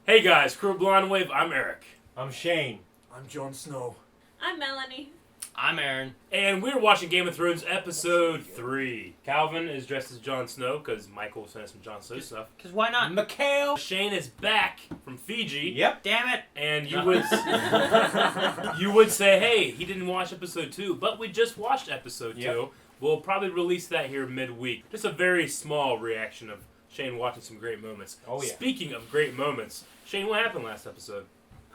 Hey guys, Crew Blonde Wave, I'm Eric. I'm Shane. I'm Jon Snow. I'm Melanie. I'm Aaron. And we're watching Game of Thrones Episode 3. Calvin is dressed as Jon Snow, because Michael sent us some Jon Snow stuff. Because why not? Mikhail. Shane is back from Fiji. Yep. Damn it. And you would you would say, hey, he didn't watch Episode 2, but we just watched Episode 2. We'll probably release that here midweek. Just a very small reaction of Shane watching some great moments. Oh, yeah. Speaking of great moments, Shane, what happened last episode?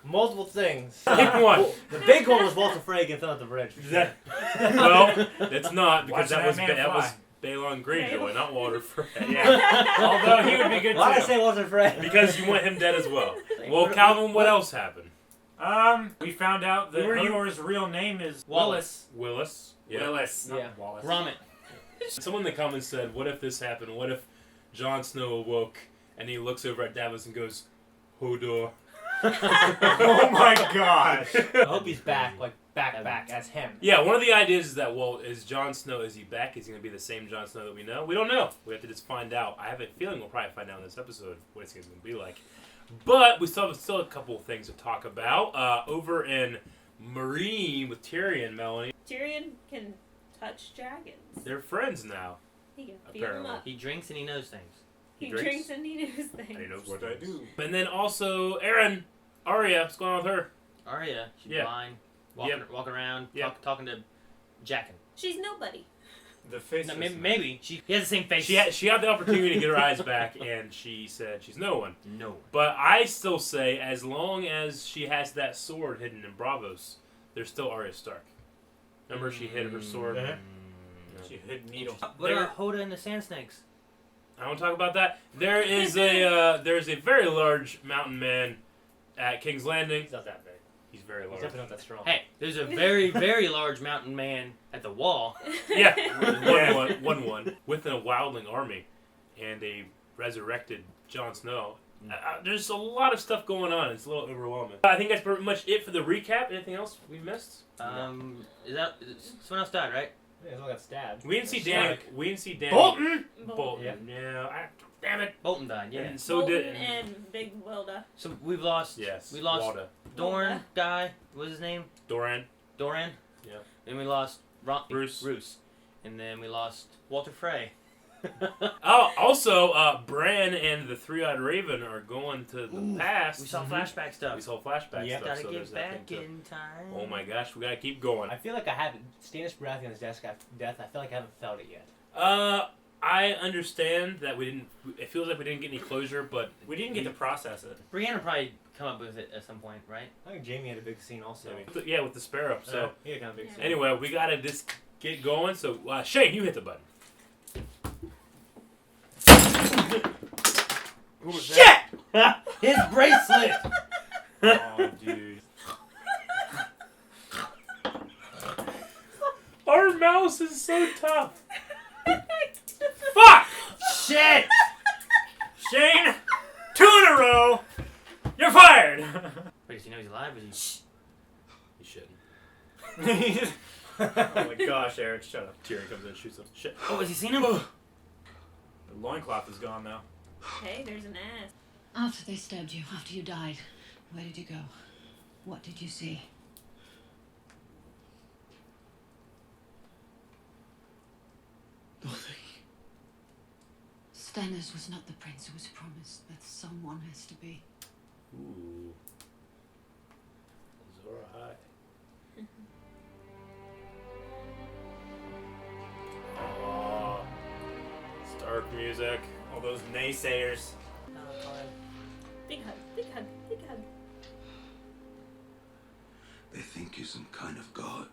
Multiple things. Pick one. The big one was Walter Frey getting thrown off the bridge. Well, it's not, because Watching that was fly. Balon Greyjoy, not Walter Frey. Yeah. Although he would be good Why too. did I say Walter Frey? Because you want him dead as well. Well, Calvin, what else happened? We found out that Who are you? Hodor's real name is Wallace. Willis. Yeah. Willis, not Yeah. Wallace. Gromit. Someone in the comments said, what if this happened? What if Jon Snow awoke and he looks over at Davos and goes, Hodor. Oh my gosh. I hope he's back, like back as him. Yeah, one of the ideas is that, well, is Jon Snow, is he back? Is he going to be the same Jon Snow that we know? We don't know. We have to just find out. I have a feeling we'll probably find out in this episode what it's going to be like. But we still have a couple of things to talk about. Over in Marine with Tyrion, Melanie, Tyrion can touch dragons. they're friends now. He can beat them Apparently. up. He drinks and he knows things. He drinks? drinks and he knows things. And he knows What what I do. And then also, Arya, what's going on with her? Arya, she's Yeah. blind, walking around, Yep. talking to Jaqen. She's nobody. The faceless. No, maybe. She has the same face. She had the opportunity to get her eyes back, and she said she's no one. No. But I still say, as long as she has that sword hidden in Bravos, there's still Arya Stark. Remember, she hid her sword. Uh-huh. Yeah. She hid needles. What about Hoda and the Sand Snakes? I don't talk about that. There is there's a very large mountain man at King's Landing. He's not that big. He's very He's large. definitely not that strong. Hey, there's a very, very large mountain man at the wall. Yeah, Yeah. one with a wildling army and a resurrected Jon Snow. There's a lot of stuff going on. It's a little overwhelming. I think that's pretty much it for the recap. Anything else we missed? Someone else died, right? Yeah, he's all got stabbed. We didn't see Danny. We didn't see Danny. Bolton! Bolton. Yeah. No, damn it. Bolton died, yeah. And so Bolton did. and Big Wilda. So we've lost. Yes. We lost Walda. Dorn guy. What was his name? Doran. Doran. Yeah. Then we lost Bruce. And then we lost Walter Frey. Oh, also, Bran and the Three-Eyed Raven are going to the past. We saw flashback stuff. We saw flashback Yeah. stuff. Gotta so there's get that back thing too. in time. Oh my gosh, we gotta keep going. I feel like I haven't. Stannis Baratheon's death after death. I feel like I haven't felt it yet. I understand that we didn't. It feels like we didn't get any closure, but We didn't get to process it. Brianna probably come up with it at some point, right? I think Jamie had a big scene also. yeah, with the sparrow. So he had kind of a big scene. anyway, we gotta just get going. So Shane, you hit the button. Who was Shit! His bracelet! Oh, dude. Our mouse is so tough. Fuck! Shit! Shane, 2 in a row. You're fired. Wait, does he know he's alive? Or is he... You shouldn't. Oh my gosh, Eric, shut up. Tyrion comes in and shoots him. Shit. Oh, has he seen him? The loincloth is gone now. Hey, there's an ass. After they stabbed you, after you died, where did you go? What did you see? Nothing. Stannis was not the prince who was promised, but someone has to be. Ooh. Azor Ahai. Oh. Stark music. All those naysayers. Big hug, big hug, big hug. They think you're some kind of god.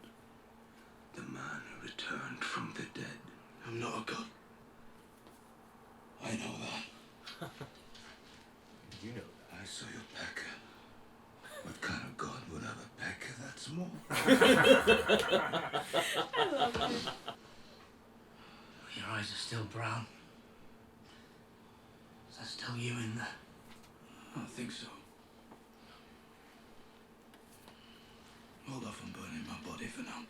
The man who returned from the dead. I'm not a god. I know that. You know I saw your pecker. What kind of god would have a pecker that small? I love it. Your eyes are still brown. Is there still you in there? I don't think so. Hold off on burning my body for now.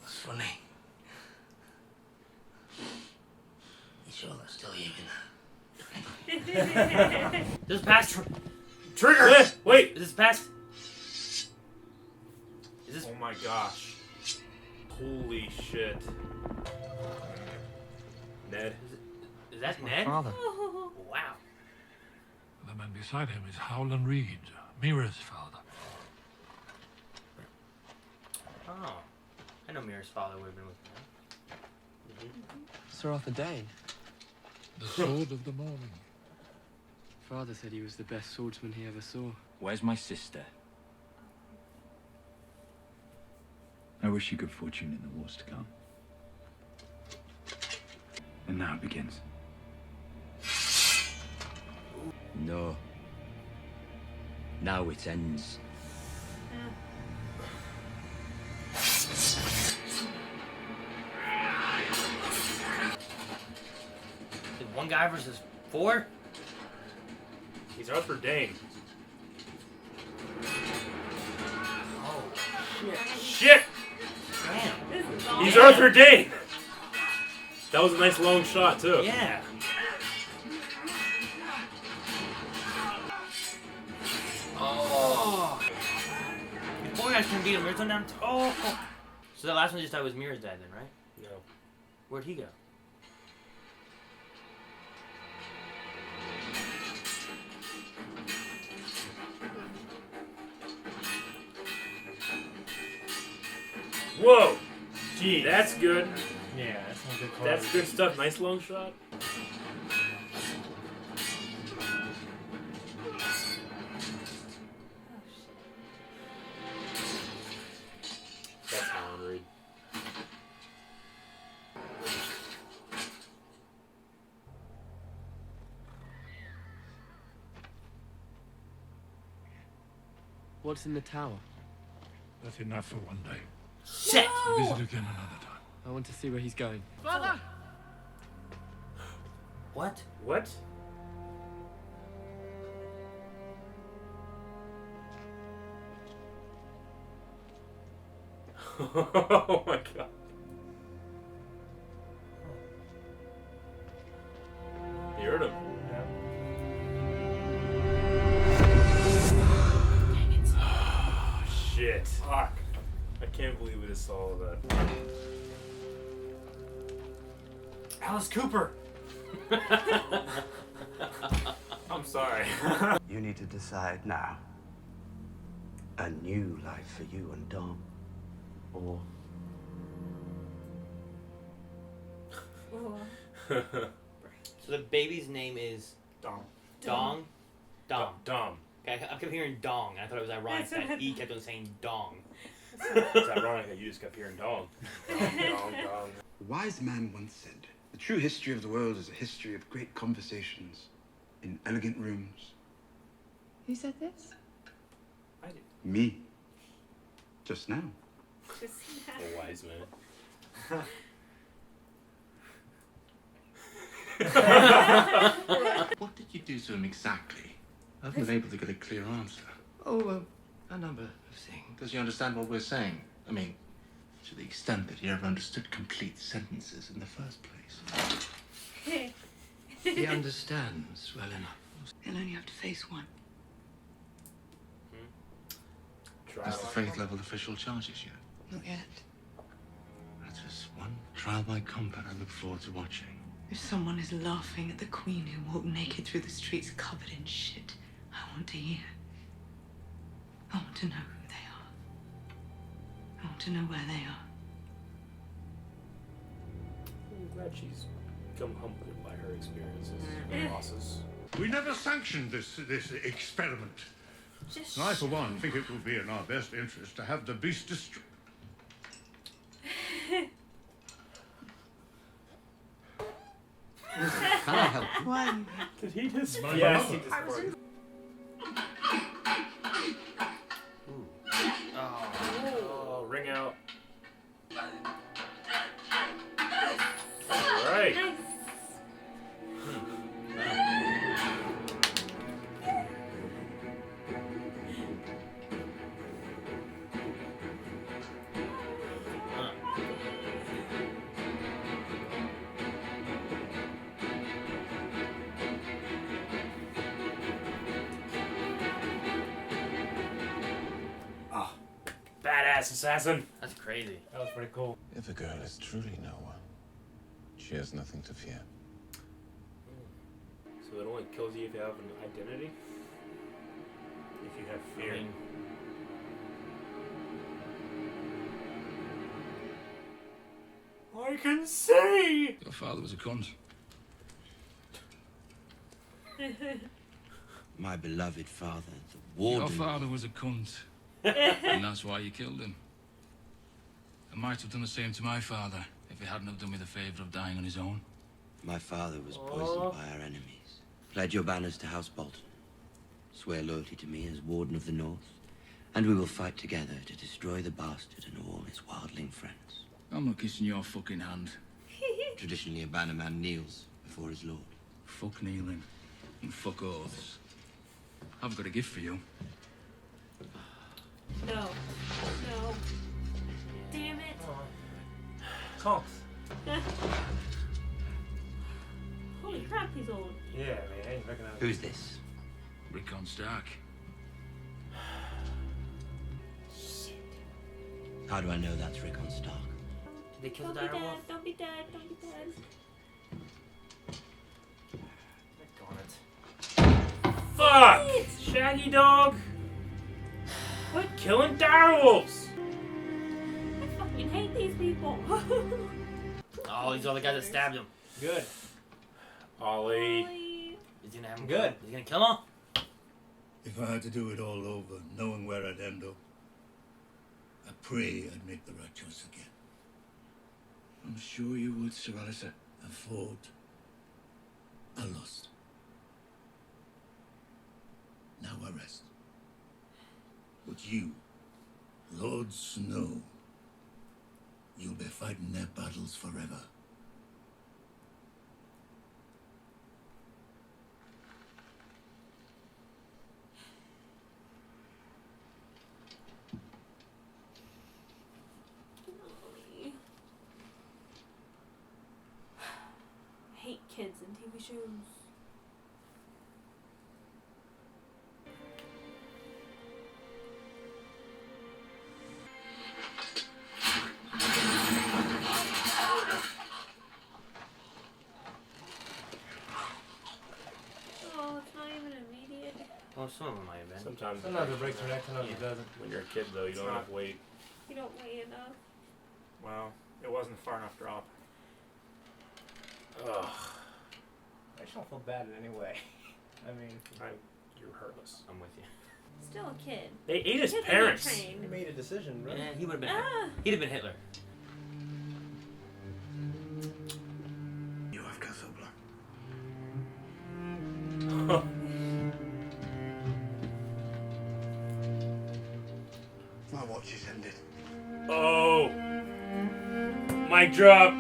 That's funny. You sure there's still you in there? This is past. Trigger! Wait! Is this past? Is this? Oh my gosh. Holy shit. Ned. Is that Ned? Father. Wow. The man beside him is Howland Reed, Mira's father. Oh, I know Mira's father would have been with him. Sir Arthur Dane. The sword of the morning. Father said he was the best swordsman he ever saw. Where's my sister? I wish you good fortune in the wars to come. And now it begins. No. Now it ends. Is one guy versus 4? He's Arthur Dane. Oh, Shit! damn. This is all He's Arthur Dane! That was a nice long shot, too. Yeah. Oh. These poor guys can beat him. There's one down. Oh. So the last one just thought was Mira's dad then, right? No. Where'd he go? Whoa! Jeez. That's good. Yeah, that's some good That's good stuff. Nice long shot. That's Howland Reed. What's in the tower? That's enough for one day. Shit! Visit again another time. I want to see where he's going. What? What? Oh my god. You heard him. Oh, shit. Fuck. I can't believe we just saw all of that. Alice Cooper. I'm sorry. You need to decide now. A new life for you and Dom. Or So the baby's name is Dom. Dong? Dom. Dom. Okay, I kept hearing dong, and I thought it was ironic that E kept on saying dong. It's ironic that you just kept hearing dong. Dong, dong, dong. a wise man once said, the true history of the world is a history of great conversations in elegant rooms. Who said this? I did. Me. Just now. Just A wise man. What did you do to him exactly? I haven't been able to get a clear answer. Oh, a number of things. Does he understand what we're saying? I mean, to the extent that he ever understood complete sentences in the first place. He understands well enough. He'll only have to face one. Has the faith level official charges yet? Not yet. That's just one trial by combat I look forward to watching. If someone is laughing at the queen who walked naked through the streets covered in shit, I want to hear. I want to know who they are. I want to know where they are. I'm glad she's become humbled by her experiences and losses. We never sanctioned this experiment. Just And I, for one, think it will be in our best interest to have the beast destroyed. Can I help you? Why? Did he just? My Yes, mother. he just farted. Oh, ring out. All right. nice. badass assassin. That's crazy. That was pretty cool. If a girl is truly Noah, she has nothing to fear. So it only kills you if you have an identity? If you have fear. I mean, I can see! Your father was a cunt. My beloved father, the warden. Your father was a cunt. And that's why you killed him. I might have done the same to my father if he hadn't have done me the favour of dying on his own. My father was poisoned by our enemies. Pledge your banners to House Bolton. Swear loyalty to me as Warden of the North. And we will fight together to destroy the bastard and all his wildling friends. I'm not kissing your fucking hand. Traditionally, a bannerman kneels before his lord. Fuck kneeling. And fuck oaths. I've got a gift for you. No. No. Damn it. Conks. Holy crap, he's old. Yeah, man, I didn't recognize him. Who's this? Rickon Stark. How do I know that's Rickon Stark? did they kill Don't the be dire dead. wolf? Don't be dead. Don't be dead. Fuck! Shaggy dog! Quit killing direwolves! I fucking hate these people. Oh, these are the guys that stabbed him. Good. Ollie. He's gonna have him Good. He's gonna kill him. If I had to do it all over, knowing where I'd end up, I pray I'd make the right choice again. I'm sure you would, Sir Alistair. I fought. I lost. Now I rest. But you, Lord Snow, you'll be fighting their battles forever. I hate kids in TV shows. Oh, it's not even immediate. Well, some of them might have been. Sometimes it breaks your neck, sometimes it doesn't. When you're a kid, though, you don't have to wait. You don't weigh enough. Well, it wasn't a far enough drop. Ugh. I just don't feel bad in any way. I mean, You're heartless. I'm with you. Still a kid. They ate his Kids are parents. trained. he made a decision, right? Yeah, he would have been. Ah. He'd have been Hitler. You have Casablanca. My watch is ended. Oh! Mic drop!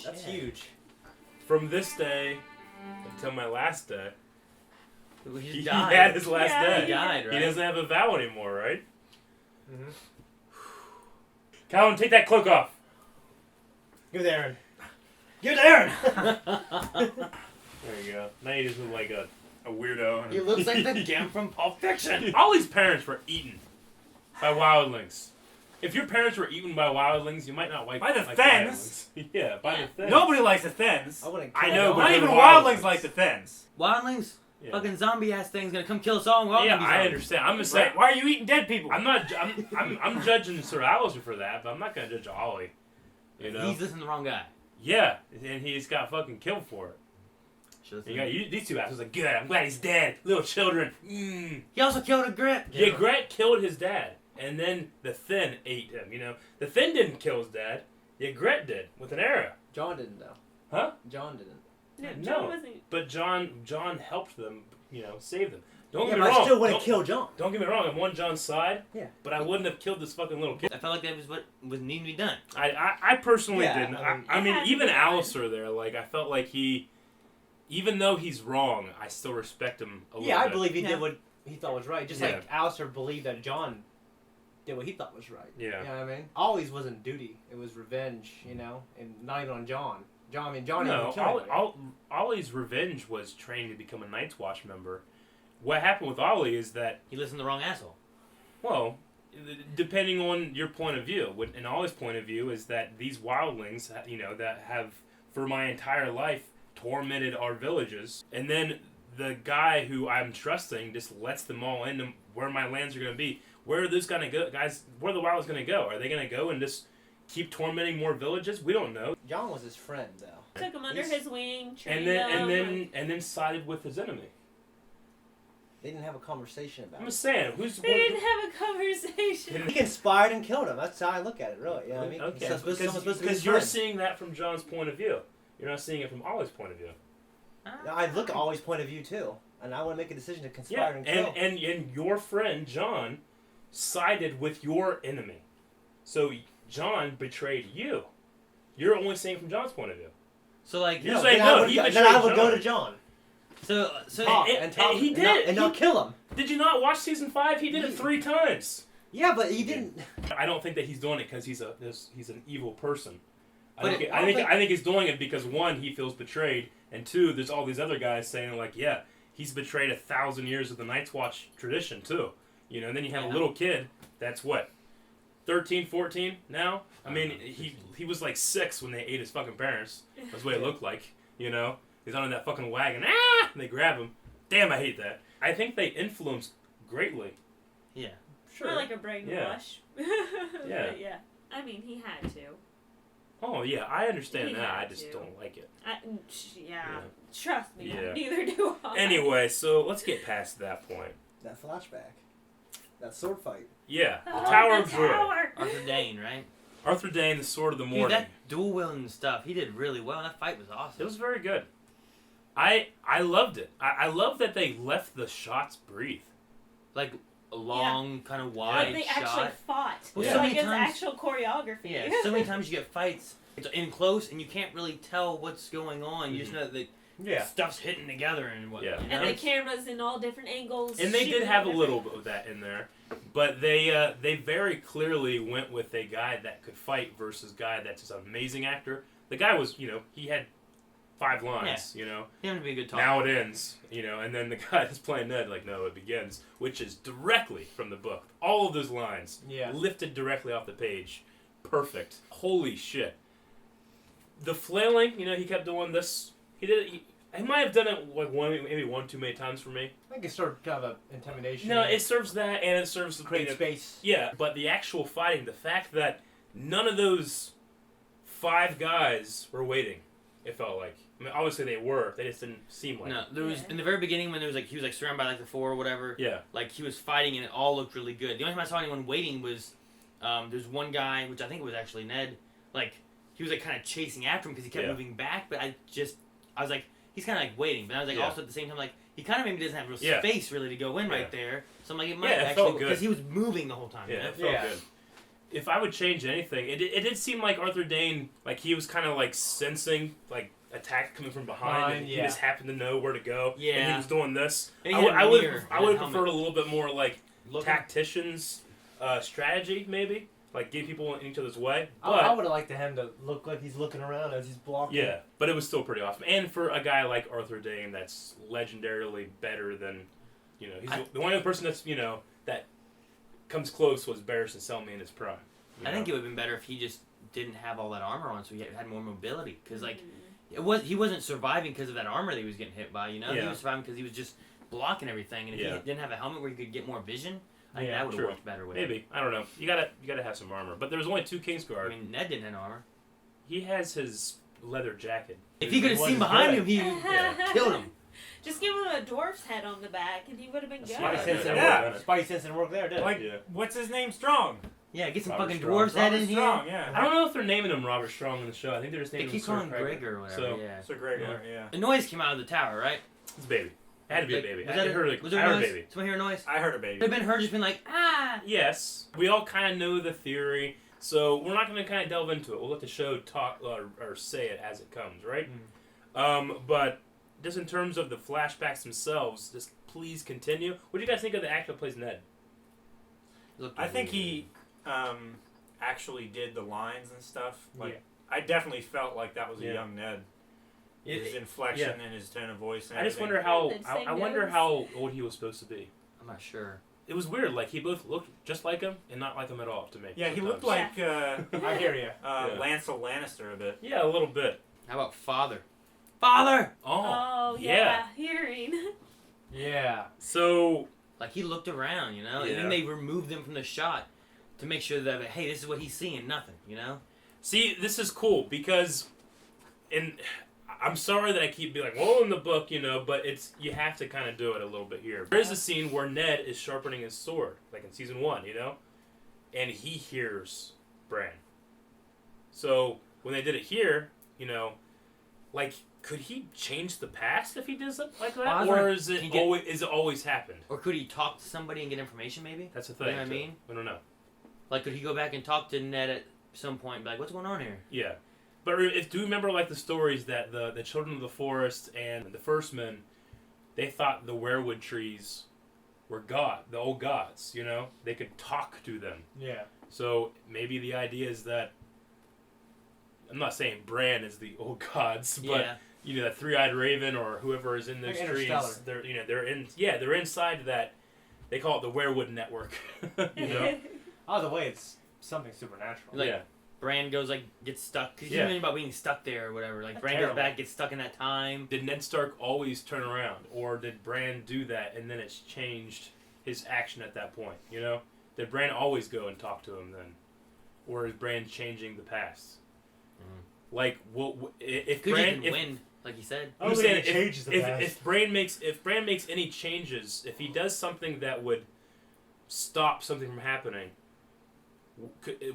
That's huge. From this day until my last day, He he died. had his last day. He died, right? He doesn't have a vow anymore, right? Mm-hmm. Calvin, take that cloak off. Give it to Aaron. Give it to Aaron! There you go. Now you just look like a weirdo. And He looks like the Gam from Pulp Fiction. All these parents were eaten by wildlings. If your parents were eaten by wildlings, you might not like By the like Thens? wildlings. Yeah, by the Thens. Nobody likes the Thens. I wouldn't I kill know, them. but Not they're even wildlings. wildlings like the Thens. Wildlings? Yeah. Fucking zombie ass thing's gonna come kill us all. And we're all Yeah, gonna be I zombies. understand. I'm just saying. Why are you eating dead people? I'm not. I'm judging Sir Alistair for that, but I'm not gonna judge Ollie. You know. He's listening to the wrong guy. Yeah, and he's got fucking killed for it. Should've You got these two assholes like, good. I'm glad he's dead. Little children. Mm. He also killed a Grit. Yeah, Gret killed his dad, and then the Thin ate him. You know, the Thin didn't kill his dad. Yeah, Gret did with an arrow. John didn't, though. Huh? John didn't. No, No. John wasn't. But John helped them. You know, save them. Don't Yeah, get but me I wrong. still wouldn't Don't- kill John. Don't get me wrong. I'm on John's side. Yeah. But I wouldn't have killed this fucking little kid. I felt like that was what was needing to be done. I personally Yeah, didn't. I mean, I mean, it had to even be done. Alistair there, like, I felt like he, even though he's wrong, I still respect him a little Yeah, I bit. believe he Yeah. did what he thought was right. Just Yeah. like Alistair believed that John did what he thought was right. Yeah. You know what I mean? Always wasn't duty. It was revenge, you know? And not even on John. John No, didn't even kill anybody. Ollie's revenge was training to become a Night's Watch member, what happened with Ollie is that he listened to the wrong asshole. Well, depending on your point of view, in Ollie's point of view is that these wildlings, that have for my entire life tormented our villages, and then the guy who I'm trusting just lets them all into where my lands are going to be. Where are those going to go, guys? Where are the wildlings going to go? Are they going to go and just keep tormenting more villages? We don't know. Jon was his friend, though. Took him under his wing, trained and then sided with his enemy. They didn't have a conversation about it. I'm just saying, They didn't have a conversation. He conspired and killed him. That's how I look at it, really. You know what I mean? Okay, He's supposed to be his because you're friend. seeing that from Jon's point of view. You're not seeing it from Ollie's point of view. No, I look at Ollie's point of view, too. And I want to make a decision to conspire and kill. And your friend, Jon, sided with your enemy. So Jon betrayed you. You're only seeing from Jon's point of view. So, like... You're saying, no, he betrayed Jon. Then I would go to Jon. So and he did. And not kill him. Did you not watch season 5? He did it 3 times. Yeah, but he didn't... I don't think that he's doing it because he's an evil person. But I think he's doing it because 1, he feels betrayed, and 2, there's all these other guys saying like, yeah, he's betrayed 1,000 years of the Night's Watch tradition too. And then you have a little kid that's what, 13, 14 now. I mean, he was like 6 when they ate his fucking parents. That's what it looked like. He's on that fucking wagon. And they grab him. Damn, I hate that. I think they influence greatly. Yeah. Sure. Or like a brainwash. Yeah. Yeah. I mean, he had to. Oh, yeah, I understand He that. had I just to. don't like it. Yeah. Trust me. Yeah. Neither do I. Anyway, so let's get past that point. That flashback. That sword fight. Yeah. The Tower of Joy. Arthur Dayne, right? Arthur Dayne, the Sword of the Morning. Dude, that dual wielding stuff, he did really well. That fight was awesome. It was very good. I loved it. I love that they left the shots breathe. Like a long, kind of wide Like they shot. actually fought. Well, Yeah. so Like many it's times, actual choreography. Yeah, so many times you get fights it's in close and you can't really tell what's going on. You just know that stuff's hitting together and what. Yeah. You know? And the cameras in all different angles. And they did shooting have a everything. little bit of that in there, but they very clearly went with a guy that could fight versus a guy that's just an amazing actor. The guy was, he had 5 lines, He had to be a good talker. Now it ends, and then the guy that's playing Ned, like, no, it begins, which is directly from the book. All of those lines, lifted directly off the page. Perfect. Holy shit. The flailing, he kept doing this. He might have done it like maybe one too many times for me. I think it's sort of kind of an intimidation. No, it serves that, and it serves to create space. Yeah, but the actual fighting, the fact that none of those 5 guys were waiting, it felt like. I mean, obviously they were. They just didn't seem like. No, there was in the very beginning when there was like he was like surrounded by like the 4 or whatever. Yeah. Like he was fighting and it all looked really good. The only time I saw anyone waiting was there's one guy, which I think was actually Ned. Like he was like kind of chasing after him because he kept moving back, but I was like he's kind of like waiting, but I was like also at the same time like he kind of maybe doesn't have real space really to go in right there. So I'm like it might it actually felt good because he was moving the whole time. Yeah, it felt good. If I would change anything, it did seem like Arthur Dayne, like he was kind of like sensing like attack coming from behind, and he just happened to know where to go. Yeah. And he was doing this. And I would have helmet. preferred a little bit more like tacticians strategy, maybe. Like get people in each other's way. But I would have liked him to look like he's looking around as he's blocking. yeah, but it was still pretty awesome. And for a guy like Arthur Dayne, that's legendarily better than, he's the only person that's that comes close was Barristan Selmy in his prime. I think it would have been better if he just didn't have all that armor on, so he had more mobility. Because like, he wasn't surviving because of that armor that he was getting hit by. He was surviving because he was just blocking everything. And if he didn't have a helmet where he could get more vision, I think that would have worked better with him. Maybe I don't know. You gotta have some armor. But there's only 2 Kingsguard. I mean, Ned didn't have armor. He has his leather jacket. If he could have seen behind him, he killed him. Just give him a dwarf's head on the back, and he would have been good. Spidey sense didn't work there, did it? Like, what's his name? Strong. Yeah, get some Robert fucking Strong. dwarf's head in Strong, here. yeah. I don't know if they're naming him Robert Strong in the show. I think they're just naming They him keep Sir calling him Gregor. Gregor or whatever. So, yeah. Sir Gregor, yeah. A noise came out of the tower, right? It's a baby. It had to be a baby. Was I that heard was there I a heard noise? a baby. Someone hear a noise? I heard a baby. Could have been her just been like, ah! Yes. We all kind of know the theory, so we're not going to kind of delve into it. We'll let the show talk or say it as it comes, right? But just in terms of the flashbacks themselves, just please continue. What do you guys think of the actor that plays Ned? I think he actually did the lines and stuff. Like, I definitely felt like that was a young Ned. his inflection and his tone of voice. And I just everything. wonder I wonder how old he was supposed to be. I'm not sure. It was weird. Like he both looked just like him and not like him at all to me. Yeah, he sometimes. looked like I hear you. Lancel Lannister a bit. Yeah, a little bit. How about father? Father! Oh, yeah. Hearing. Yeah. So, like, he looked around, you know? And then they removed him from the shot to make sure that, hey, this is what he's seeing. Nothing, you know? See, this is cool because, I'm sorry that I keep being like, well, in the book, you know, but you have to kind of do it a little bit here. There is a scene where Ned is sharpening his sword, like in season 1, you know? And he hears Bran. So, when they did it here, you know, like, could he change the past if he does it like that? Or is it always happened? Or could he talk to somebody and get information, maybe? That's the thing. You know what I mean? I don't know. Like, could he go back and talk to Ned at some point and be like, what's going on here? Yeah. But do you remember, like, the stories that the Children of the Forest and the First Men, they thought the weirwood trees were the old gods, you know? They could talk to them. Yeah. So maybe the idea is that, I'm not saying Bran is the old gods, but you know, that three-eyed raven or whoever is in those trees, they're inside that. They call it the weirwood network. You know. Either way, it's something supernatural. Like, Bran goes gets stuck. Cause you know about being stuck there or whatever. Like Bran goes back, gets stuck in that time. Did Ned Stark always turn around, or did Bran do that and then it's changed his action at that point? You know, did Bran always go and talk to him then, or is Bran changing the past? Like, if Bran win, like you said, I'm saying if Bran makes any changes, if he does something that would stop something from happening,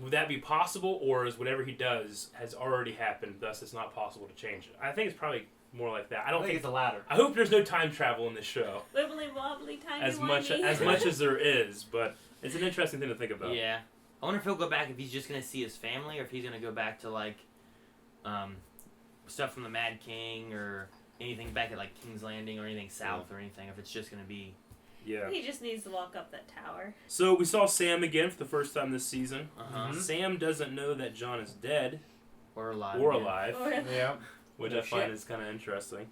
would that be possible, or is whatever he does has already happened, thus it's not possible to change it? I think it's probably more like that. I think it's the latter. I hope there's no time travel in this show. Wibbly wobbly, tiny as much as there is, but it's an interesting thing to think about. Yeah, I wonder if he'll go back, if he's just gonna see his family, or if he's gonna go back to like stuff from the Mad King or anything back at like King's Landing or anything south or anything. If it's just gonna be. Yeah. He just needs to walk up that tower. So we saw Sam again for the first time this season. Uh-huh. Sam doesn't know that Jon is dead. Or alive. Yeah. Which I find is kind of interesting.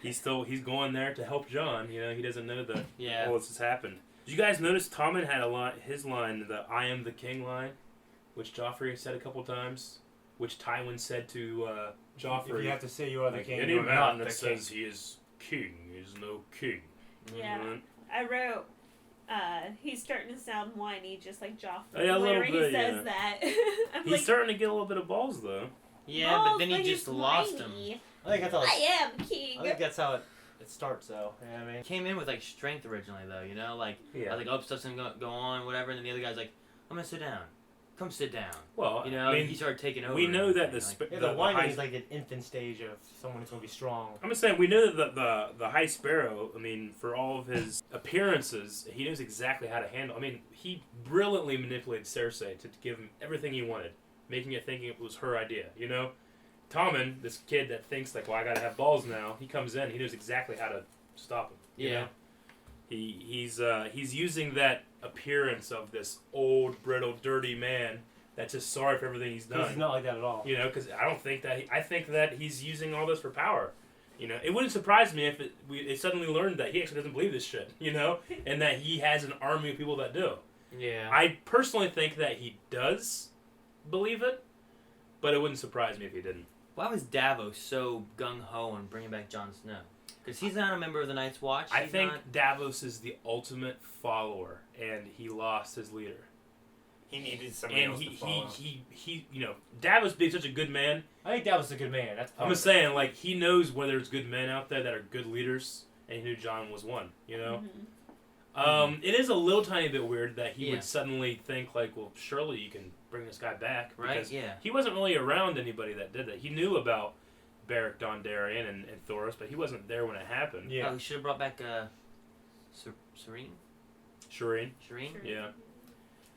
He's going there to help Jon. You know, he doesn't know that all this has happened. Did you guys notice Tommen had his line, the "I am the king" line, which Joffrey said a couple times, which Tywin said to Joffrey. If you have to say you are the king, any you're man not that the says king. he is king is no king. Yeah. Mm-hmm. I wrote, he's starting to sound whiny, just like Joffrey. Yeah, a little whenever bit, he says that. He's starting to get a little bit of balls, though. Yeah, but then he just lost him. I think that's how I am king. I think that's how it starts, though. You know what I mean? Came in with like strength originally, though. You know, like I was like, oh, stuff's gonna go on, whatever. And then the other guy's like, I'm gonna sit down. Come sit down. Well, you know, I mean, he started taking over. We know that the whining is like an infant stage of someone who's gonna be strong. I'm just saying, we know that the High Sparrow, I mean, for all of his appearances, he knows exactly how to handle. I mean, he brilliantly manipulated Cersei to give him everything he wanted, making it thinking it was her idea, you know? Tommen, this kid that thinks, like, well, I gotta have balls now, he comes in, he knows exactly how to stop him. You know? He's using that appearance of this old, brittle, dirty man that's just sorry for everything he's done. He's not like that at all. You know, because I don't think that I think that he's using all this for power. You know, it wouldn't surprise me if it suddenly learned that he actually doesn't believe this shit. You know, and that he has an army of people that do. Yeah. I personally think that he does believe it, but it wouldn't surprise me if he didn't. Why was Davos so gung ho on bringing back Jon Snow? Because he's not a member of the Night's Watch. I think Davos is the ultimate follower, and he lost his leader. He needed somebody else to follow. He, you know, Davos being such a good man. I think Davos is a good man. That's. I'm just saying, like, he knows where there's good men out there that are good leaders, and he knew Jon was one. You know. Mm-hmm. It is a little tiny bit weird that he would suddenly think, like, well, surely you can bring this guy back, right? Because he wasn't really around anybody that did that. He knew about Beric Dondarrion and Thoros, but he wasn't there when it happened. Yeah. Oh, he should have brought back Shireen. Yeah.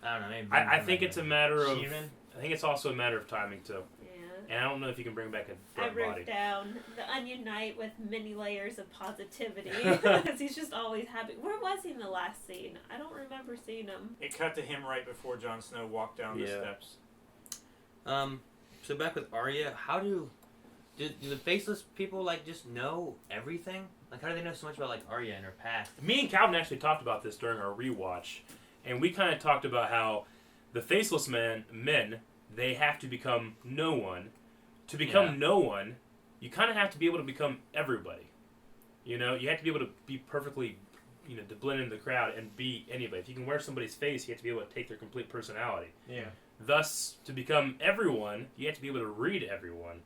I don't know. Maybe I think it's a matter of. I think it's also a matter of timing too. Yeah. And I don't know if you can bring back a I front wrote body. down the Onion Knight with many layers of positivity because he's just always happy. Where was he in the last scene? I don't remember seeing him. It cut to him right before Jon Snow walked down the steps. So back with Arya, how do Do the faceless people like just know everything? Like, how do they know so much about like Arya and her past? Me and Calvin actually talked about this during our rewatch, and we kind of talked about how the faceless men, they have to become no one. To become no one, you kind of have to be able to become everybody. You know, you have to be able to be perfectly, to blend in the crowd and be anybody. If you can wear somebody's face, you have to be able to take their complete personality. Yeah. Thus, to become everyone, you have to be able to read everyone.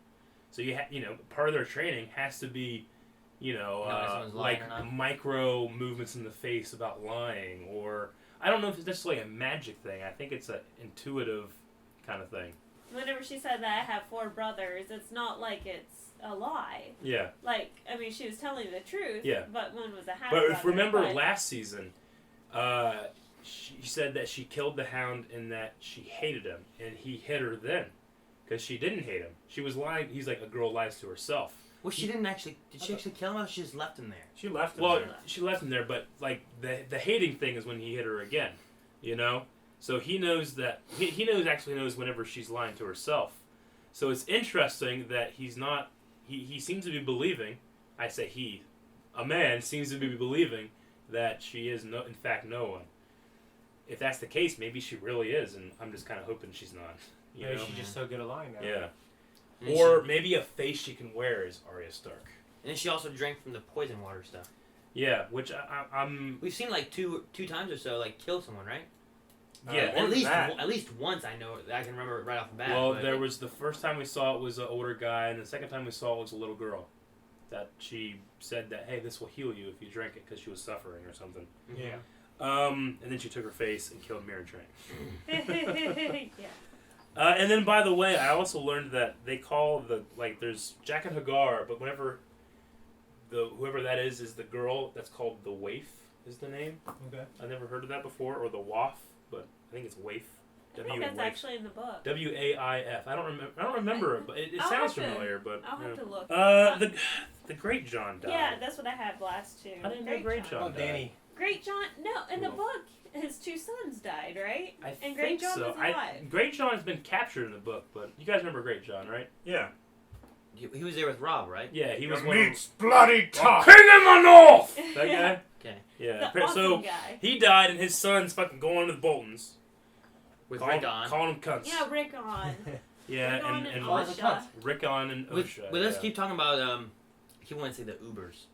So part of their training has to be, like micro movements in the face about lying, or I don't know if it's necessarily a magic thing. I think it's an intuitive kind of thing. Whenever she said that I have 4 brothers, it's not like it's a lie. Yeah. Like, I mean, she was telling the truth. Yeah. But one was a half. But if remember last season, she said that she killed the Hound and that she hated him, and he hit her then. Because she didn't hate him. She was lying. He's like, a girl lies to herself. Well, she didn't actually... Did she actually kill him, or she just left him there? She left him there. Well, she left him there, but, like, the hating thing is when he hit her again. You know? So he knows that... He knows whenever she's lying to herself. So it's interesting that he's not... He seems to be believing... I say he. A man seems to be believing that she is, in fact, no one. If that's the case, maybe she really is, and I'm just kind of hoping she's not. Maybe she's just so good at lying now. Yeah. Or maybe a face she can wear is Arya Stark. And she also drank from the poison water stuff. Yeah, which I'm... We've seen like two times or so, like, kill someone, right? Yeah, at least once I know. I can remember it right off the bat. Well, there was the first time we saw it was an older guy, and the second time we saw it was a little girl. That she said that, hey, this will heal you if you drink it, because she was suffering or something. Yeah. And then she took her face and killed Mirror Train. Yeah. And then, by the way, I also learned that they call there's Jack and Hagar, but whenever whoever that is the girl, that's called the Waif is the name. Okay. I've never heard of that before, or the Waif, but I think it's Waif. I think that's actually in the book. W-A-I-F. I don't remember it, but it sounds familiar. But I'll have to look. The Great John died. Yeah, that's what I had last too. I didn't know Great John died. Danny. Great John. No, in the book, his 2 sons died, right? And Great think John so. was alive. Great John has been captured in the book, but you guys remember Great John, right? Yeah. He was there with Rob, right? Yeah, he was Your one meat's bloody tough. King of the North! That guy? Okay. Yeah. The awesome so guy. he died, and his son's fucking going to the Boltons. With Rickon. Calling them cunts. Yeah, Rickon. Yeah, Rickon and Osha. Rickon and Osha. Let's keep talking about, I keep wanting to say the Ubers.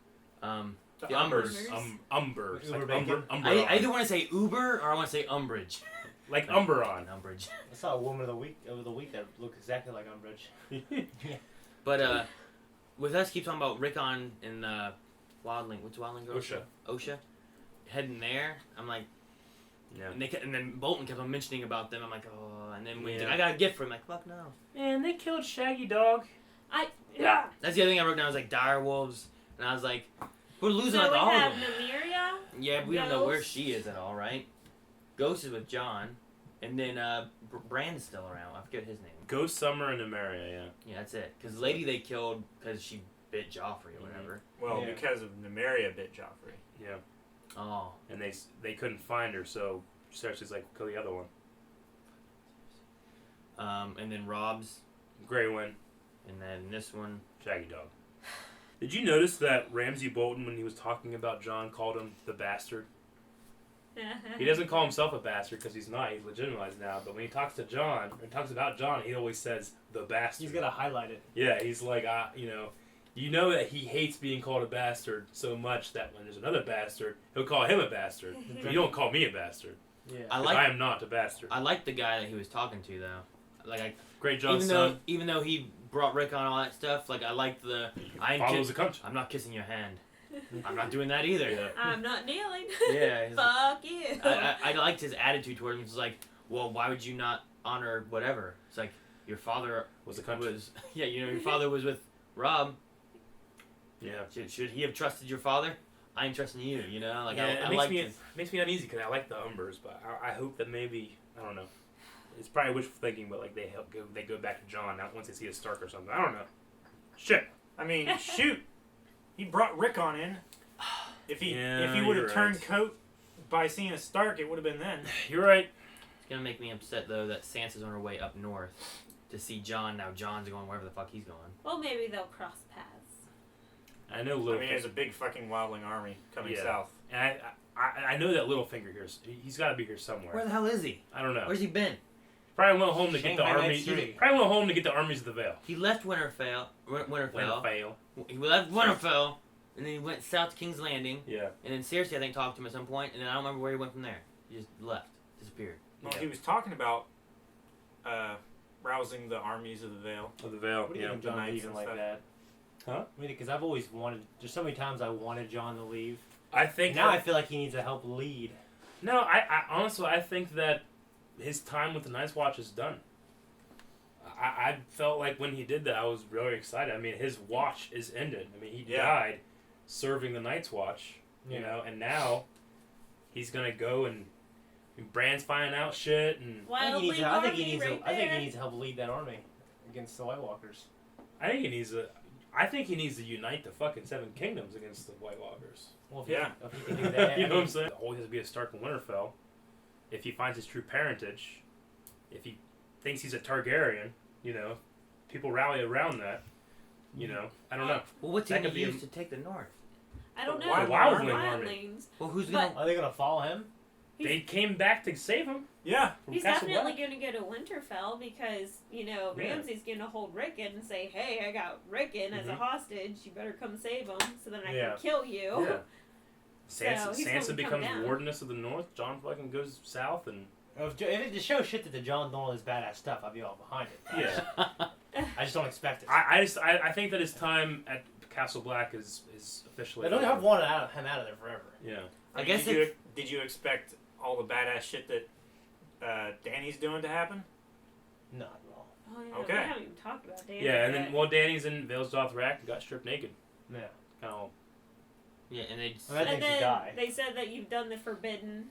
The Umbers. Umbers. Like Umber I either want to say Uber or I want to say Umbrage. Like Umberon. Umbrage. I saw a woman of the week that looked exactly like Umbridge. But with us keep talking about Rickon and Wildling. What's Wildling girl? Osha. Heading there. I'm like, yeah. And then Bolton kept on mentioning about them. I'm like, oh. And then I got a gift for him. Like, fuck no. Man, they killed Shaggy Dog. Yeah. That's the other thing I wrote down. I was like, dire wolves, and I was like, we're losing So like we all have of them. Nymeria. Yeah, we don't know where she is at all, right? Ghost is with John, and then Bran's still around. I forget his name. Ghost, Summer, and Nymeria, yeah. Yeah, that's it. Because Lady they killed because she bit Joffrey or whatever. Well, because of Nymeria bit Joffrey. Yeah. Oh. And they couldn't find her, so Cersei's like, kill the other one. And then Rob's. Grey Wind. And then this one. Shaggy Dog. Did you notice that Ramsay Bolton, when he was talking about John, called him the bastard? He doesn't call himself a bastard because he's not. He's legitimized now. But when he talks to John, or talks about John, he always says the bastard. He's gonna highlight it. Yeah, he's like, you know that he hates being called a bastard so much that when there's another bastard, he'll call him a bastard. But you don't call me a bastard. Yeah, I am not a bastard. I like the guy that he was talking to though. Like Great Jon Snow. Even though he brought Rick on all that stuff, like I liked the. I'm not kissing your hand. I'm not doing that either. Yeah. I'm not kneeling. Yeah. Fuck you. I liked his attitude toward him. He was like, well, why would you not honor whatever? It's like, your father was a country. Yeah, your father was with Rob. Yeah. Should he have trusted your father? I'm trusting you, Like, yeah, it makes me uneasy because I like the Umbers, but I hope that maybe, I don't know. It's probably wishful thinking, but like they go back to John now once they see a Stark or something. I don't know. Shit. I mean, shoot. He brought Rickon in. If he would have turned coat by seeing a Stark, it would have been then. You're right. It's gonna make me upset though that Sansa's on her way up north. to see Jon. Now Jon's going wherever the fuck he's going. Well, maybe they'll cross paths. I know I Littlefinger. mean, there's a big fucking wildling army coming south. And I know that Littlefinger here. He's got to be here somewhere. Where the hell is he? I don't know. Where's he been? Probably went home to get the Shanghai army. Nights 3. Probably went home to get the armies of the Vale. He left Winterfell. Winterfell. He left Winterfell, and then he went south to King's Landing. Yeah. And then Cersei, I think, talked to him at some point, and then I don't remember where he went from there. He just left, disappeared. Well, he was talking about rousing the armies of the Vale. Of the Vale, What do you yeah. think John Knights leaving and like stuff. that? Huh? I mean, because I've always wanted. There's so many times I wanted John to leave. I think Now I feel like he needs to help lead. No, I honestly I think that his time with the Night's Watch is done. I felt like when he did that, I was really excited. I mean, his watch is ended. I mean, he died serving the Night's Watch, you know, and now he's gonna go and Bran's finding out shit and. I think he needs to help lead that army against the White Walkers. I think he needs to unite the fucking Seven Kingdoms against the White Walkers. Well, if he can do that, You know what I'm saying? Always has to be a Stark in Winterfell. If he finds his true parentage, if he thinks he's a Targaryen, you know, people rally around that. You know, I don't know. Well, what's he That going could to be use to take the north? I don't know. Wildling army. Well, who's But- gonna? Are they gonna follow him? They came back to save him. Yeah. From He's Castle definitely Black. going to go to Winterfell because, you know, Yeah. Ramsay's going to hold Rickon and say, hey, I got Rickon as a Mhm. hostage. You better come save him so then I Yeah. can kill you. Yeah. So Sansa, he's Sansa gonna come becomes down. Wardeness of the North. John fucking goes south and. If it just shows shit that the Jon doing all this badass stuff, I'd be all behind it. Yeah. I just don't expect it. I think that his time at Castle Black is officially. They don't have one him out of there forever. Yeah. I guess did you expect all the badass shit that Dany's doing to happen? Not at all. Oh, yeah. Okay. We haven't even talked about Dany. Yeah, and then Dany's in Vaes Dothrak and got stripped naked. Yeah. Kind of. Yeah, and they. Just, And then they said that you've done the forbidden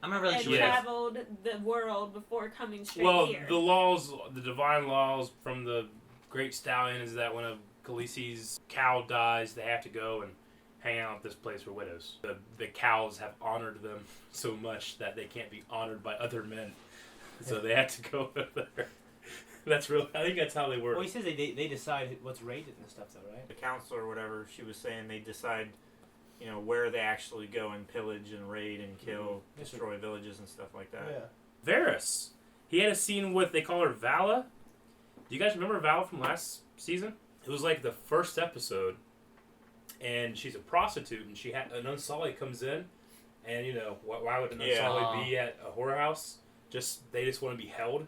I'm not really and sure. traveled the world before coming straight Well, here. the laws, the divine laws from the Great Stallion is that when a Khaleesi's cow dies, they have to go and hang out at this place for widows. The cows have honored them so much that they can't be honored by other men, so they have to go over there. That's real. I think that's how they work. Well, he says they decide what's rated and stuff, though, right? The council or whatever, she was saying they decide, you know, where they actually go and pillage and raid and kill, destroy villages and stuff like that. Yeah. Varys. He had a scene with, they call her Vala. Do you guys remember Vala from last season? It was like the first episode, and she's a prostitute, and she had an Unsullied comes in, and you know, why would an Unsullied be at a whorehouse? They just want to be held,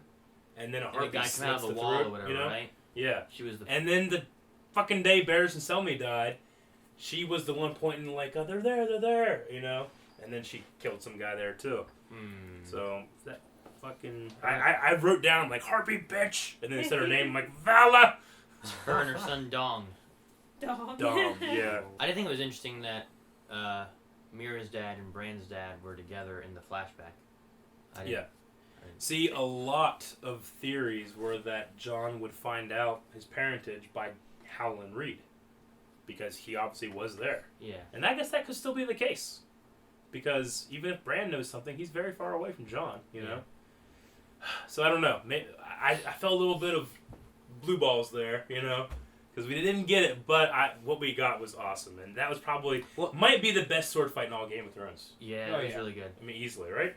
and then a And the heartbeat guy come out of slits the the wall throat, or whatever, you know? right? Yeah. She was the. And then the fucking day Barris and Selmy died, she was the one pointing like, oh, they're there, you know? And then she killed some guy there too. So, that fucking... I wrote down, like, heartbeat bitch! And then said her name, I'm like, Vala! Her and her son Dong. Dom, yeah. I did think it was interesting that Mira's dad and Bran's dad were together in the flashback. Yeah. See, a lot of theories were that Jon would find out his parentage by Howland Reed. Because he obviously was there. Yeah. And I guess that could still be the case. Because even if Bran knows something, he's very far away from Jon, you know? So I don't know. I felt a little bit of blue balls there, you know? Because we didn't get it, but what we got was awesome. And that was probably, might be the best sword fight in all Game of Thrones. Yeah, it was really good. I mean, easily, right?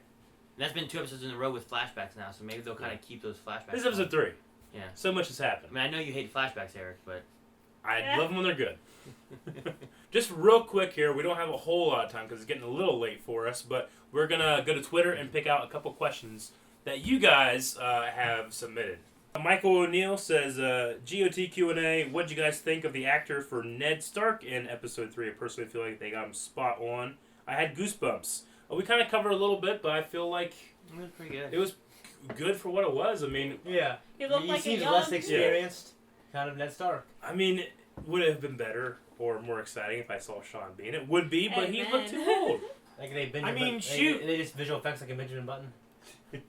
And that's been 2 episodes in a row with flashbacks now, so maybe they'll kind of keep those flashbacks. This is episode 3. Yeah. So much has happened. I mean, I know you hate flashbacks, Eric, but... I love them when they're good. Just real quick here, we don't have a whole lot of time because it's getting a little late for us, but we're going to go to Twitter and pick out a couple questions that you guys have submitted. Michael O'Neill says, GOT Q&A, what'd you guys think of the actor for Ned Stark in episode 3? I personally feel like they got him spot on. I had goosebumps. We kind of covered a little bit, but I feel like it was pretty good. It was good for what it was. I mean, yeah, he looked like seems a young less experienced, kind of Ned Stark. I mean, would it have been better or more exciting if I saw Sean Bean? It would be, but he looked too old. Like they I mean, shoot. They just visual effects like a Benjamin Button.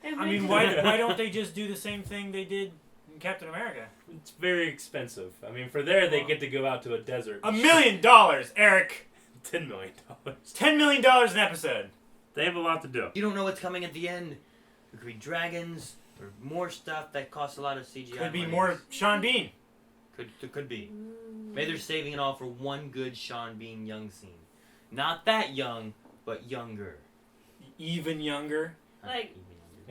I mean, why don't they just do the same thing they did in Captain America? It's very expensive. I mean, for there, they get to go out to a desert. $1 million, Eric! $10 million. $10 million an episode. They have a lot to do. You don't know what's coming at the end. There could be dragons. or more stuff that costs a lot of CGI. Could be money. more Sean Bean. Could be. Maybe they're saving it all for one good Sean Bean young scene. Not that young, but younger. Even younger. Like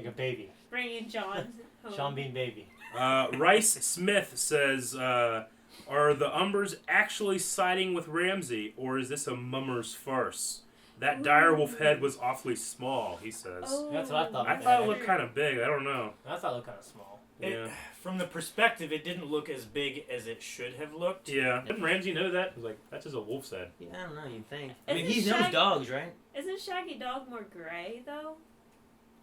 a baby. bringing Jon home. Sean Bean baby. Rice Smith says, are the Umbers actually siding with Ramsay, or is this a mummer's farce? That direwolf head was awfully small, he says. Oh. That's what I thought. I thought it looked kind of big. I don't know. I thought it looked kind of small. Yeah. From the perspective, it didn't look as big as it should have looked. Yeah. Didn't Ramsay know that? He was like, that's just a wolf's head. Yeah, I don't know. You'd think. I mean, Isn't he knows Shaggy- dogs, right? Isn't Shaggy Dog more gray though?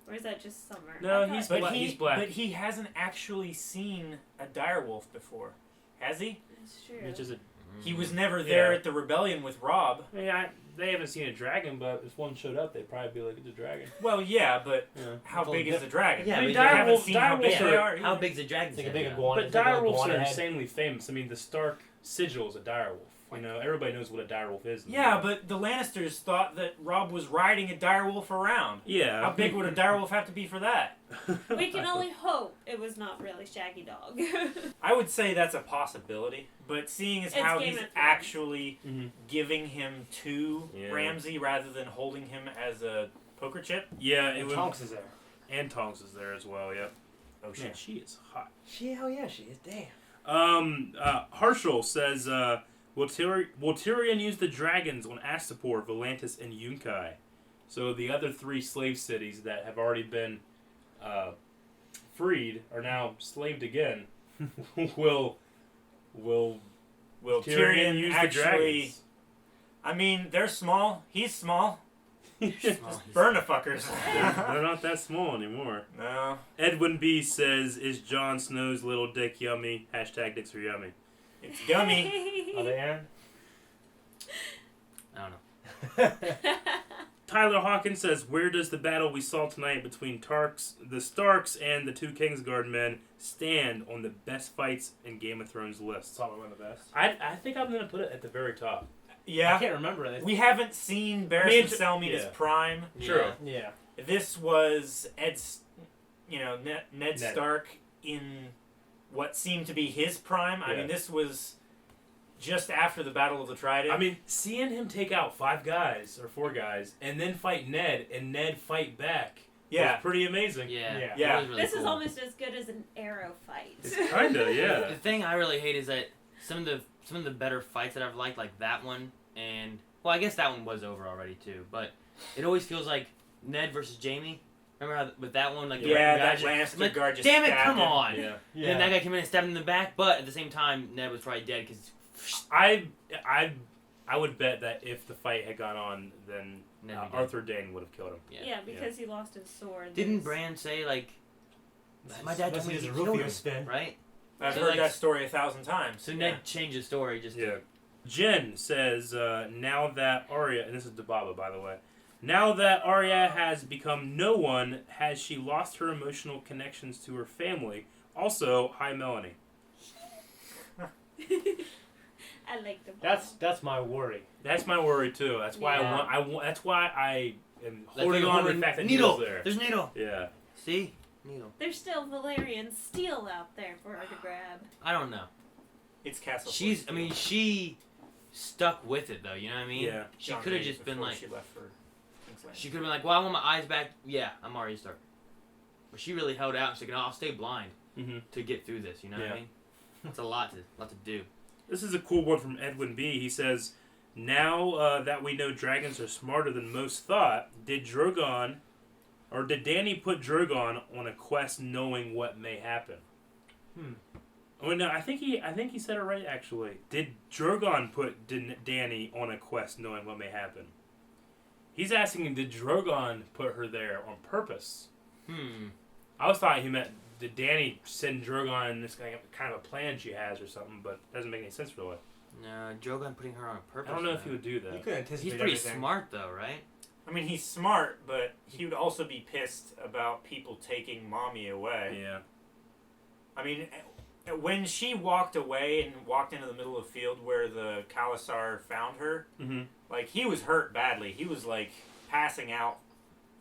Or is that just summer? No, I thought- he's But black. He's black. But he hasn't actually seen a direwolf before, has he? It's true. It's just a, He was never there Yeah. at the rebellion with Rob. I mean, they haven't seen a dragon, but if one showed up, they'd probably be like, it's a dragon. Well, yeah, but Yeah. how It's big all is the dragon? Yeah, I mean, but they haven't direwolves, seen how big direwolves they are, are. How either. big's a dragon's It's like a head big now? iguana. but It's like a direwolves iguana are head. insanely famous. I mean, the Stark sigil is a direwolf. You know, everybody knows what a direwolf is. Yeah, but the Lannisters thought that Rob was riding a direwolf around. Yeah. How big would a direwolf have to be for that? We can only hope it was not really Shaggy Dog. I would say that's a possibility, but seeing as It's how Game he's of Thrones. actually Mhm. giving him to Yeah. Ramsay rather than holding him as a poker chip. Yeah, it And was. Tonks is there. And Tonks is there as well. Yep. Oh Man, she is hot. Hell yeah, she is. Damn. Harshal says, will Tyrion use the dragons on Astapor, Volantis, and Yunkai? So the other 3 slave cities that have already been freed are now slaved again. will Tyrion use actually? the dragons? I mean, they're small. He's small. Just Burn the fuckers. They're not that small anymore. No. Edwin B says, is Jon Snow's little dick yummy? Hashtag dicks are yummy. It's gummy. Are they Aaron? I don't know. Tyler Hawkins says, where does the battle we saw tonight between the Starks and the 2 Kingsguard men stand on the best fights in Game of Thrones list? Probably one of the best. I think I'm going to put it at the very top. Yeah. I can't remember it. We haven't seen Barristan I mean, Selmy yeah. prime. Sure. Yeah. This was Ned Stark in what seemed to be his prime. I Yeah. mean, this was just after the Battle of the Trident. I mean, seeing him take out 5 guys or 4 guys and then fight Ned and Ned fight back yeah. was pretty amazing. Yeah. Yeah. Yeah. That was really This is cool. almost as good as an arrow fight. It's kind of, yeah. The thing I really hate is that some of the better fights that I've liked, like that one, and well, I guess that one was over already too. But it always feels like Ned versus Jamie. Remember how with that one, like Yeah, the that guy Lannister like, guard just damn it, stabbed come him. on! Yeah. And then that guy came in and stabbed him in the back, but at the same time, Ned was probably dead because I would bet that if the fight had gone on, then Ned would be dead. Arthur Dane would have killed him. Yeah. Yeah, because he lost his sword. Didn't There's- Bran say like, my dad told me Unless he to does a kill Rufio him, spin. right? I've So, heard like, that story 1,000 times. So Ned changed his story just Yeah. to, Jen says, now that Arya, and this is Dababa, by the way, now that Arya has become no one, has she lost her emotional connections to her family? Also, hi Melanie. I like the. That's my worry. That's my worry too. That's why Yeah. I want. That's why I am Like holding you're on to holding the fact that Needle. Needle's there. There's Needle. Yeah. See, Needle. There's still Valerian steel out there for her to grab. I don't know. It's Castle. She's. I mean, she stuck with it though. You know what I mean? Yeah. She could have just been before like. she left for King's Landing. She could have been like, well, I want my eyes back. Yeah, I'm Arya Stark. But she really held out. She's like, no, I'll stay blind Mm-hmm. to get through this. You know what Yeah. I mean? It's a lot to do. This is a cool one from Edwin B. He says, now that we know dragons are smarter than most thought, did Drogon, or did Dany put Drogon on a quest knowing what may happen? Oh no, I think he said it right actually. Did Drogon put Dany on a quest knowing what may happen? He's asking, did Drogon put her there on purpose? I was thought he meant, did Dany send Drogon in this kind of a plan she has or something, but it doesn't make any sense really. No, Drogon putting her on purpose. I don't know if though. he would do that. You could anticipate He's pretty everything. smart though, right? I mean, he's smart, but he would also be pissed about people taking Mommy away. Yeah. I mean, when she walked away and walked into the middle of the field where the Khalasar found her, Mm-hmm. like, he was hurt badly. He was, like, passing out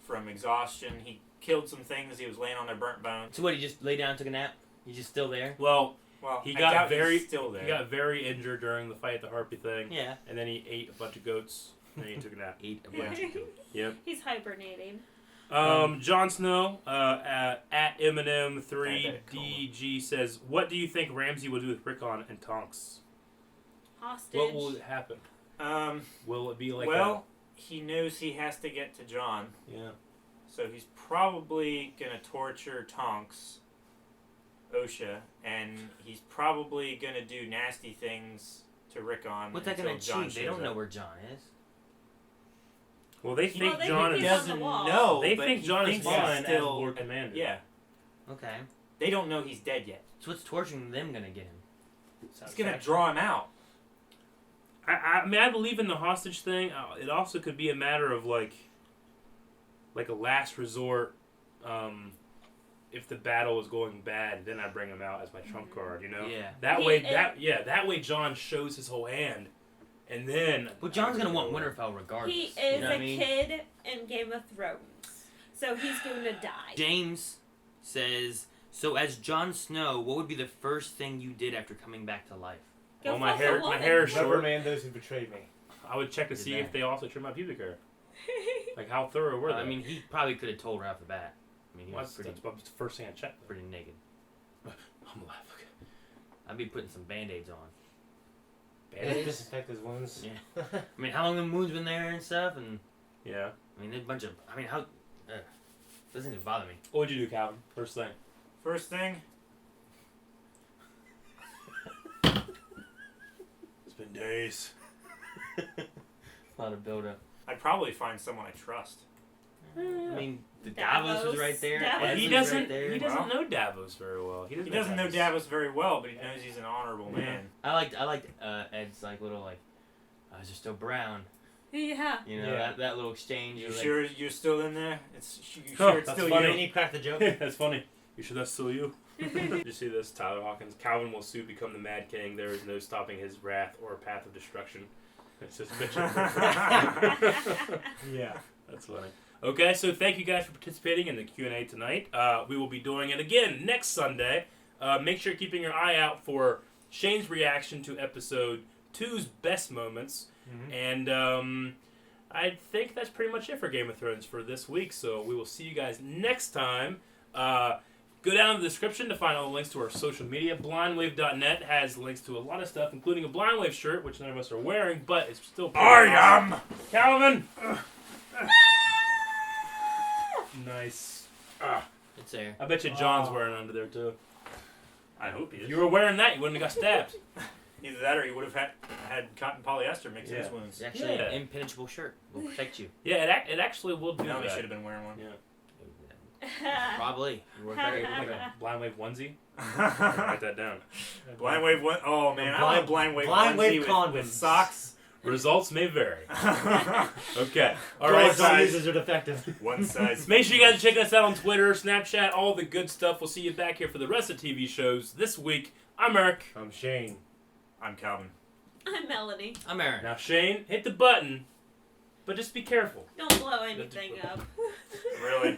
from exhaustion. He killed some things. He was laying on their burnt bones. So what? He just lay down and took a nap? He's just still there? Well, I he doubt got he's still there. He got very injured during the fight at the Harpy thing. Yeah. And then he ate a bunch of goats. And then he took a nap. Ate a bunch of goats. Yep. He's hibernating. Jon Snow at Eminem3DG says, "What do you think Ramsay will do with Rickon and Tonks? Hostage. What will happen? Will it be like he knows he has to get to Jon. Yeah. So he's probably going to torture Tonks, Osha, and he's probably going to do nasty things to Rickon. What's that going to achieve? They don't know where Jon is. Well, they think Jon doesn't know. They think Jon is fine as still Lord Commander. Yeah. Okay. They don't know he's dead yet. So what's torturing them going to get him? It's going to draw him out. I mean, I believe in the hostage thing. It also could be a matter of like a last resort. If the battle is going bad, then I bring him out as my trump card. You know. Yeah. That way Jon shows his whole hand, and then. Well, Jon's gonna want Winterfell regardless. He is you know a kid in Game of Thrones, so he's going to die. James says, "So as Jon Snow, what would be the first thing you did after coming back to life?" Go my hair is short. Reprimand those who betrayed me. I would check to see if they also trim my pubic hair. Like, how thorough were they? I mean, he probably could have told right off the bat. I mean, he was pretty. That's the first thing I checked. Pretty naked. I'm alive. Okay. I'd be putting some band-aids on. Band-aids? Disinfect his wounds. Yeah. I mean, how long the wounds been there and stuff, and yeah. I mean, there's a bunch of. I mean, how doesn't even bother me. What would you do, Calvin? First thing. First thing. It's been days. A lot of build-up. I'd probably find someone I trust. I mean, the Davos was right there. He doesn't know Davos very well. He doesn't know Davos very well, but he knows he's an honorable man. I liked Ed's like little like, eyes are still brown. Yeah. You know that little exchange. You like, sure you're still in there? You sure it's still funny. you? And he cracked the joke. That's funny. You sure that's still you? Did you see this? Tyler Hawkins. Calvin will soon become the Mad King. There is no stopping his wrath or path of destruction. It's just picture. Yeah. That's funny. Okay, so thank you guys for participating in the Q&A tonight. We will be doing it again next Sunday. Make sure you're keeping your eye out for Shane's reaction to episode 2's best moments. Mm-hmm. And I think that's pretty much it for Game of Thrones for this week. So we will see you guys next time. Go down in the description to find all the links to our social media. Blindwave.net has links to a lot of stuff, including a Blindwave shirt, which none of us are wearing, but it's still pretty awesome. Calvin! Nice. It's there. I bet you John's wearing under there, too. I hope he is. If you were wearing that, you wouldn't have got stabbed. Either that or he would have had cotton polyester mixed in his wounds. It's actually an impenetrable shirt. Will protect you. Yeah, it actually will do Melanie that. should have been wearing one. Yeah. Probably. You look like a Blindwave onesie. Write that down. Blindwave one. Oh man, I want a Blindwave onesie with socks. Results may vary. Okay. All right. Some users are defective. One size. Make sure you guys check us out on Twitter, Snapchat, all the good stuff. We'll see you back here for the rest of TV shows this week. I'm Eric. I'm Shane. I'm Calvin. I'm Melanie. I'm Aaron. Now Shane, hit the button, but just be careful. Don't blow anything up. Really?